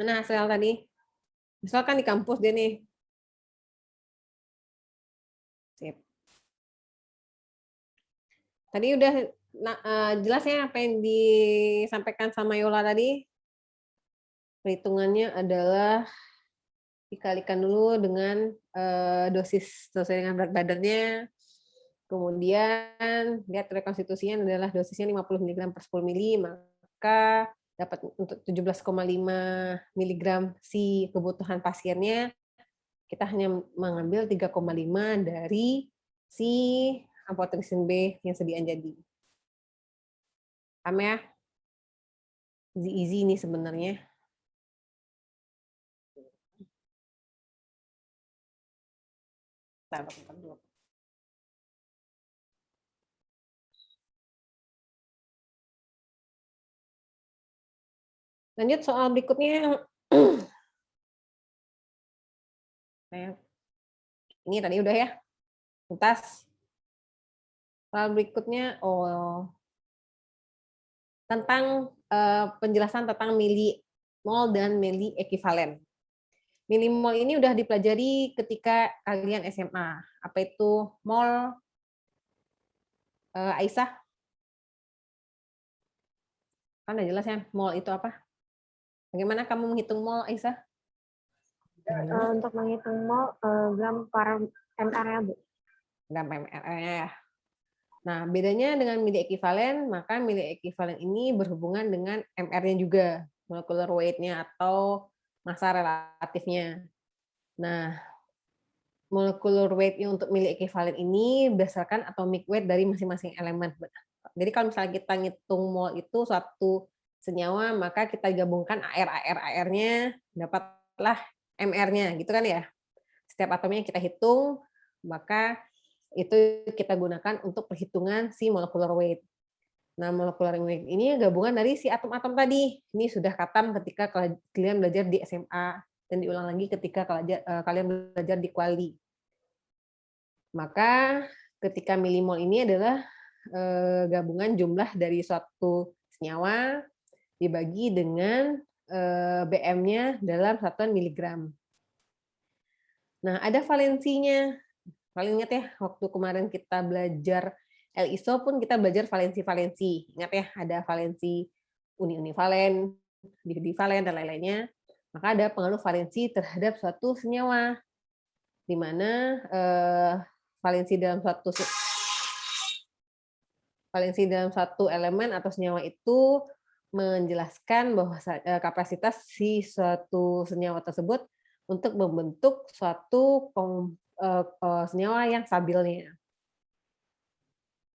Mana sel tadi? Misalkan di kampus dia nih. Sip. Tadi udah jelas ya apa yang disampaikan sama Yola tadi? Perhitungannya adalah dikalikan dulu dengan dosis sesuai dengan berat badannya. Kemudian lihat rekonstitusinya adalah dosisnya 50 mg per 10 mili, maka dapat untuk 17,5 mg si kebutuhan pasiennya, kita hanya mengambil 3,5 dari si amphotericin B yang sediaan jadi. Paham ya? Easy ini sebenarnya. Bentar dulu. Lanjut soal berikutnya. Ini tadi udah ya. Tuntas. Soal berikutnya tentang penjelasan tentang milimol dan mili ekivalen. Milimol ini udah dipelajari ketika kalian SMA. Apa itu mol? Aisyah? Kan udah jelas ya, mol itu apa? Bagaimana kamu menghitung mol, Aisyah? Untuk menghitung mol, gram per mR-nya, Bu. Gram per mR-nya ya. Nah, bedanya dengan mili ekivalen, maka mili ekivalen ini berhubungan dengan MR-nya juga, molecular weight-nya atau massa relatifnya. Nah, molecular weight-nya untuk mili ekivalen ini berdasarkan atomic weight dari masing-masing elemen. Jadi kalau misalnya kita ngitung mol itu suatu senyawa, maka kita gabungkan AR-nya, dapatlah MR-nya, gitu kan ya. Setiap atomnya kita hitung, maka itu kita gunakan untuk perhitungan si molecular weight. Nah, molecular weight ini gabungan dari si atom-atom tadi. Ini sudah khatam ketika kalian belajar di SMA dan diulang lagi ketika kalian belajar di kuali. Maka ketika milimol ini adalah gabungan jumlah dari suatu senyawa dibagi dengan BM-nya dalam satuan miligram. Nah, ada valensinya. Paling ingat ya, waktu kemarin kita belajar LISO pun kita belajar valensi-valensi. Ingat ya, ada valensi uni-uni valen, di-valen, dan lain-lainnya. Maka ada pengaruh valensi terhadap suatu senyawa, di mana valensi dalam suatu elemen atau senyawa itu menjelaskan bahwa kapasitas si suatu senyawa tersebut untuk membentuk suatu senyawa yang stabilnya.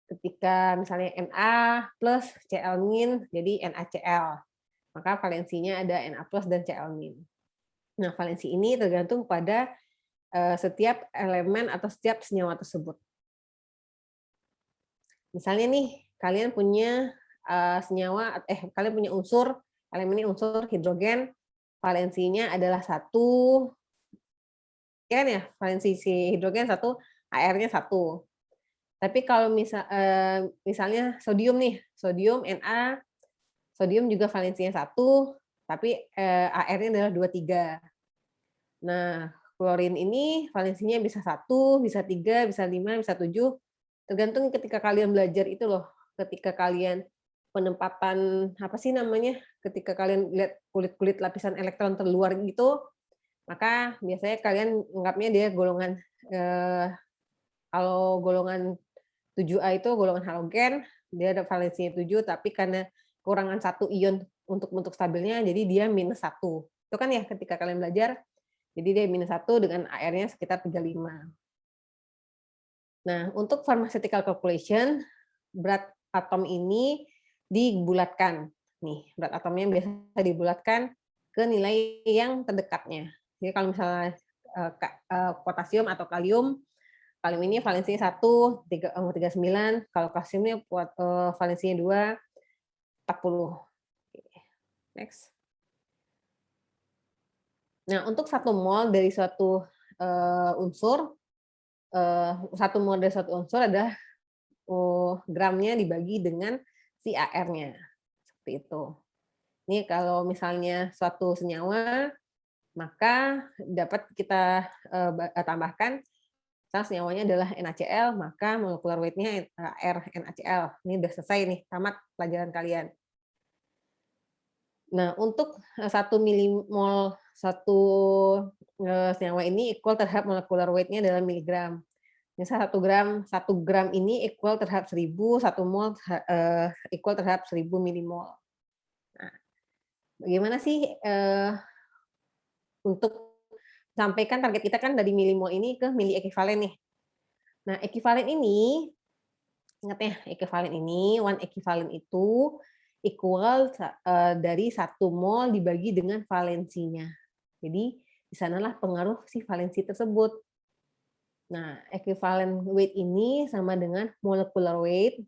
Ketika misalnya Na plus Cl- jadi NaCl, maka valensinya ada Na plus dan Cl-. Nah, valensi ini tergantung pada setiap elemen atau setiap senyawa tersebut. Misalnya nih, kalian punya kalian punya unsur, elemen ini unsur hidrogen, valensinya adalah 1, ya kan ya, valensi si hidrogen 1, AR-nya 1. Tapi kalau misalnya sodium nih, sodium Na, sodium juga valensinya 1, tapi AR-nya adalah 23. Nah, klorin ini valensinya bisa 1, bisa 3, bisa 5, bisa 7, tergantung ketika kalian belajar itu loh, ketika kalian penempatan apa sih namanya, ketika kalian lihat kulit-kulit lapisan elektron terluar gitu, maka biasanya kalian anggapnya dia golongan kalau golongan 7A itu golongan halogen, dia ada valensinya 7, tapi karena kurangan 1 ion untuk stabilnya, jadi dia -1. Itu kan ya ketika kalian belajar, jadi dia -1 dengan AR-nya sekitar 35. Nah, untuk pharmaceutical calculation, berat atom ini dibulatkan. Nih, berat atomnya biasa dibulatkan ke nilai yang terdekatnya. Jadi kalau misalnya potasium atau kalium, kalium ini valensinya 1, 39, kalau kalsiumnya valensinya 2, 40. Next. Nah, untuk 1 mol dari suatu unsur, 1 mol dari suatu unsur adalah gramnya dibagi dengan si AR-nya. Seperti itu. Ini kalau misalnya suatu senyawa, maka dapat kita tambahkan, misalnya senyawanya adalah NaCl, maka molecular weight-nya RNaCl. Ini udah selesai nih, tamat pelajaran kalian. Nah, untuk 1 milimol satu senyawa ini equal terhadap molecular weight-nya dalam miligram. Misal 1 gram ini equal terhadap 1000, 1 mol equal terhadap 1000 milimol. Nah, bagaimana sih untuk sampaikan target kita kan dari milimol ini ke mili ekivalen nih. Nah, ekivalen ini, ingat ya, ekivalen ini, 1 ekivalen itu equal dari 1 mol dibagi dengan valensinya. Jadi, di sanalah pengaruh si valensi tersebut. Nah, equivalent weight ini sama dengan molecular weight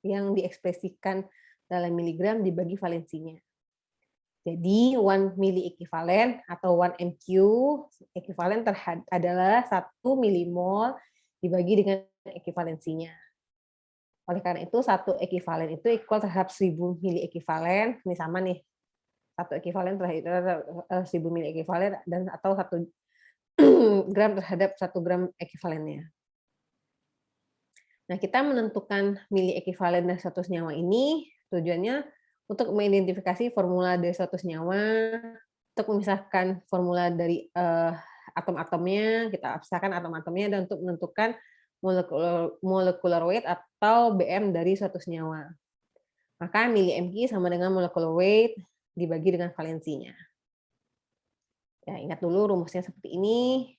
yang diekspresikan dalam miligram dibagi valensinya. Jadi 1 mili ekivalen atau 1 MQ ekivalen adalah 1 milimol dibagi dengan ekivalensinya. Oleh karena itu 1 ekivalen itu equal terhadap 1000 mili ekivalen, ini sama nih. 1 ekivalen terhadap 1000 mili ekivalen dan atau 1 gram terhadap 1 gram ekivalennya. Nah, kita menentukan mili ekivalen dari suatu senyawa ini tujuannya untuk mengidentifikasi formula dari suatu senyawa, untuk memisahkan formula dari atom-atomnya, kita pisahkan atom-atomnya, dan untuk menentukan molecular weight atau BM dari suatu senyawa. Maka mili mg sama dengan molecular weight dibagi dengan valensinya. Ya, ingat dulu rumusnya seperti ini.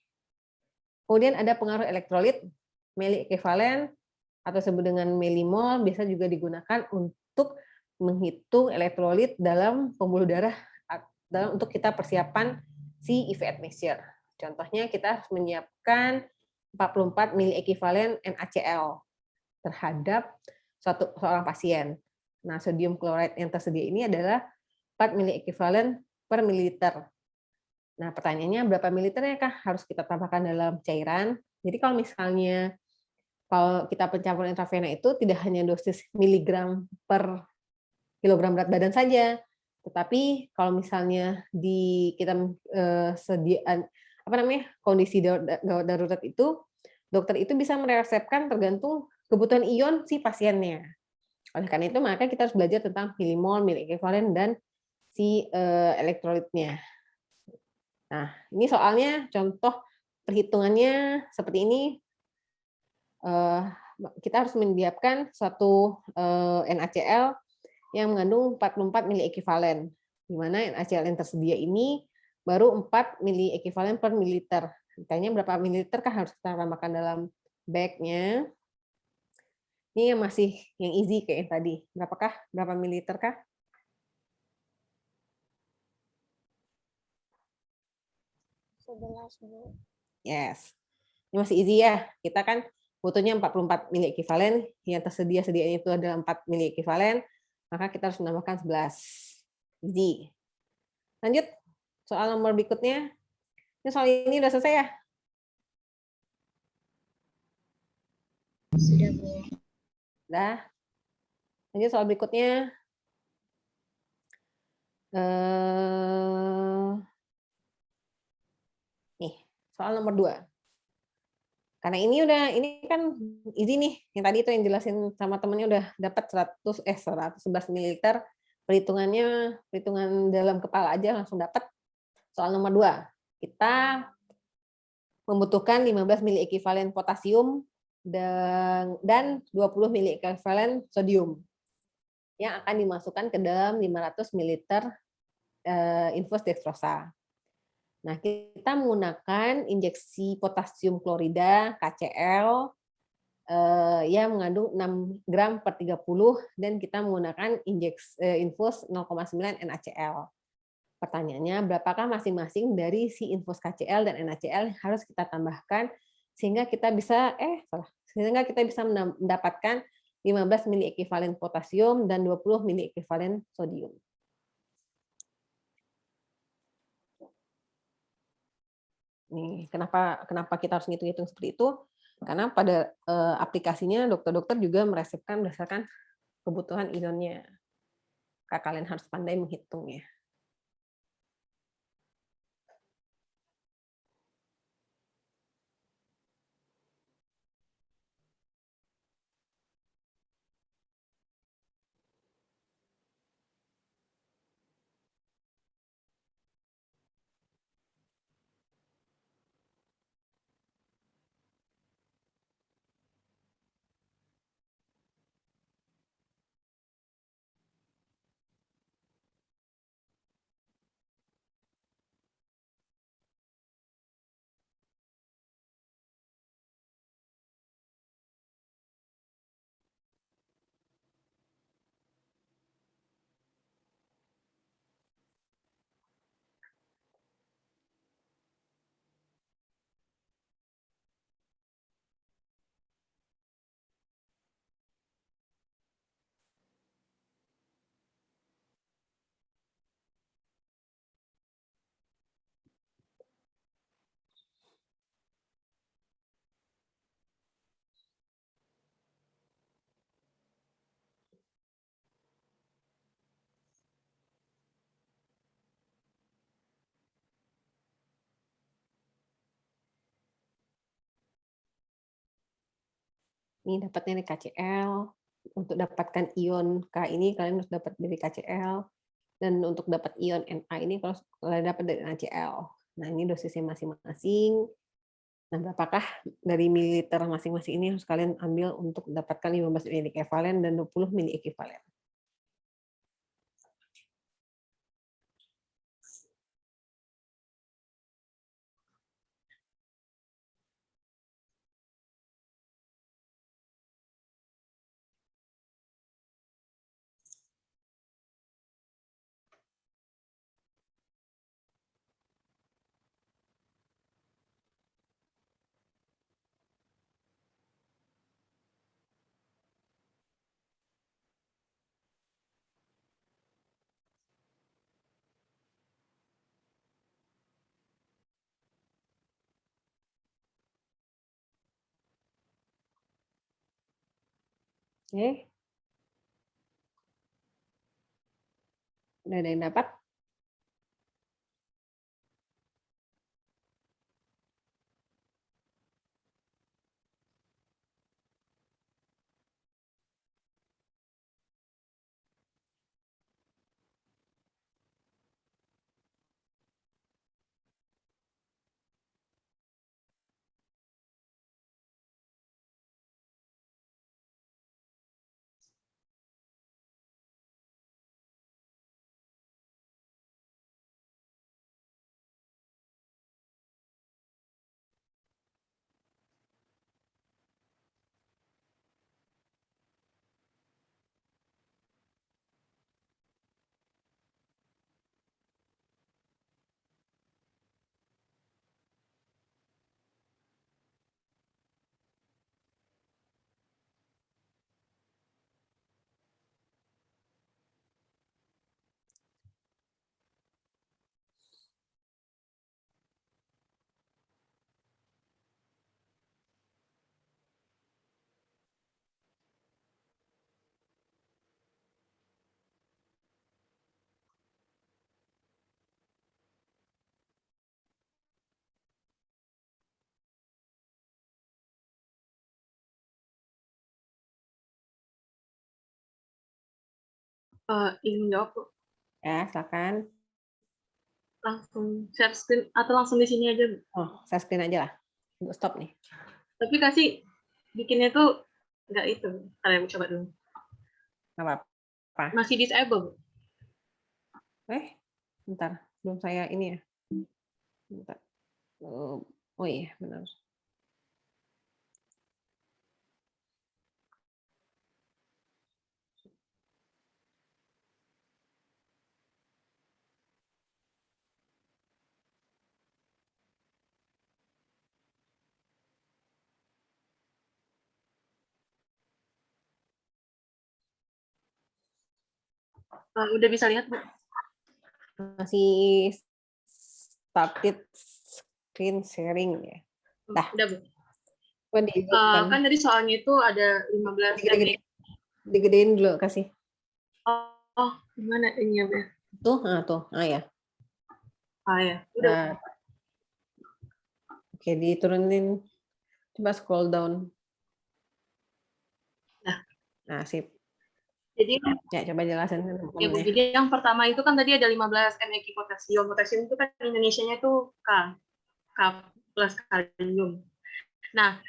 Kemudian ada pengaruh elektrolit, mili ekivalen atau disebut dengan milimol, biasa juga digunakan untuk menghitung elektrolit dalam pembuluh darah untuk kita persiapan si IV admixture. Contohnya kita harus menyiapkan 44 mili ekivalen NaCl terhadap seorang pasien. Nah, sodium chloride yang tersedia ini adalah 4 mili ekivalen per mililiter. Nah, pertanyaannya berapa mililiternya kah harus kita tambahkan dalam cairan? Jadi kalau misalnya kita pencampuran intravena itu tidak hanya dosis miligram per kilogram berat badan saja, tetapi kalau misalnya kita sediaan kondisi gawat darurat itu, dokter itu bisa meresepkan tergantung kebutuhan ion si pasiennya. Oleh karena itu maka kita harus belajar tentang milimol, mili ekivalen, dan si elektrolitnya. Nah, ini soalnya contoh perhitungannya seperti ini. Kita harus menyiapkan suatu NaCl yang mengandung 44 mili ekivalen, di mana NaCl yang tersedia ini baru 4 mili ekivalen per mililiter. Ditanya berapa mililiter kah harus kita tambahkan dalam bag-nya. Ini yang masih yang easy kayak yang tadi. Berapa mililiter kah? Yes. Ini masih easy ya. Kita kan butuhnya 44 mili ekivalen, yang sedianya itu adalah 4 mili ekivalen, maka kita harus menambahkan 11. Easy. Lanjut, soal nomor berikutnya. Ini soal ini udah selesai ya? Sudah, Bu. Udah. Lanjut soal berikutnya. Nih, soal nomor 2. Karena ini kan easy nih. Yang tadi itu yang jelasin sama temennya udah dapat 111 ml. Perhitungan dalam kepala aja langsung dapat. Soal nomor 2. Kita membutuhkan 15 mili ekivalen potasium dan 20 mili ekivalen sodium yang akan dimasukkan ke dalam 500 ml infus dextrosa. Nah, kita menggunakan injeksi potasium klorida KCl yang mengandung 6 gram per 30 dan kita menggunakan infus 0,9 NaCl. Pertanyaannya, berapakah masing-masing dari si infus KCl dan NaCl yang harus kita tambahkan sehingga kita bisa mendapatkan 15 mili ekivalen potasium dan 20 mili ekivalen sodium. Nih, kenapa kita harus ngitung-ngitung seperti itu? Karena pada aplikasinya dokter-dokter juga meresepkan berdasarkan kebutuhan ionnya. Kalian harus pandai menghitungnya. Ini dapatnya dari KCl. Untuk dapatkan ion K ini kalian harus dapat dari KCl. Dan untuk dapat ion Na ini kalau kalian dapat dari NaCl. Nah, ini dosisnya masing-masing. Nah, berapakah dari mililiter masing-masing ini harus kalian ambil untuk mendapatkan 15 mili ekivalen dan 20 mili ekivalen. Oke. Udah ada yang dapat? Ingin jawab Bu. Ya, silakan. Langsung share screen atau langsung di sini aja Bu. Oh, saya screen aja lah. Untuk stop nih. Tapi kasih bikinnya tuh nggak itu. Kalian coba dulu. Nggak apa-apa. Masih disable Bu. Bentar. Belum saya ini ya. Bentar. Oh iya, benar. Udah bisa lihat Bu? Masih started screen sharing ya. Dah. Udah Bu. Coba dihidupkan. Kan tadi soalnya itu ada 15 Digede- digedein dulu kasih. Oh, gimana ini ya, Beh? Tuh, ya. Ya. Udah. Nah, oke, diturunin. Coba scroll down. Nah, sip. Jadi Ya, coba jelasin ya, Bu. teman-teman. Jadi yang pertama itu kan tadi ada 15 mEq potasium. Potasium itu kan Indonesianya itu K plus kalium. Nah,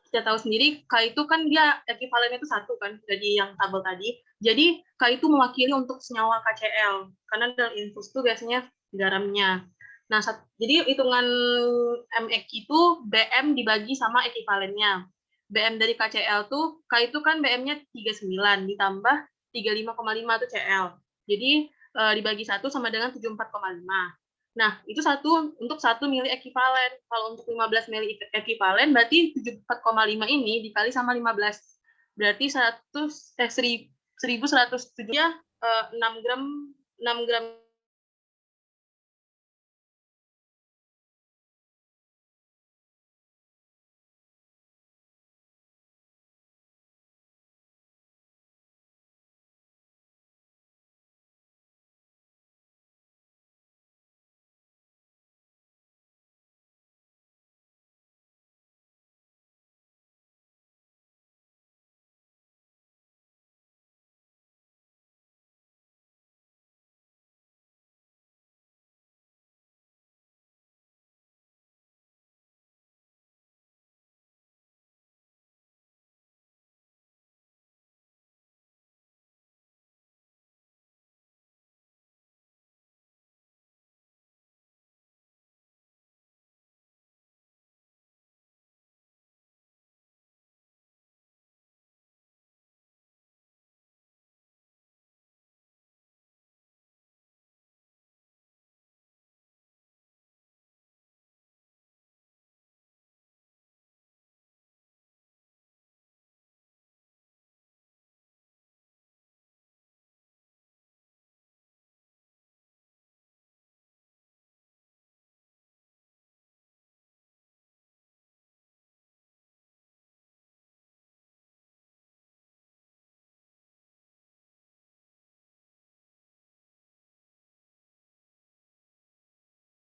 kita tahu sendiri K itu kan dia ekivalennya itu 1 kan, jadi yang tabel tadi. Jadi K itu mewakili untuk senyawa KCl, karena dalam infus itu biasanya garamnya. Nah, jadi hitungan mEq itu BM dibagi sama ekivalennya. BM dari KCl tuh, K itu kan BM-nya 39 ditambah 35,5 itu Cl. Jadi dibagi 1 sama dengan 74,5. Nah, itu untuk 1 mili ekivalen. Kalau untuk 15 mili ekivalen, berarti 74,5 ini dikali sama 15. Berarti 1.107 ya 6 gram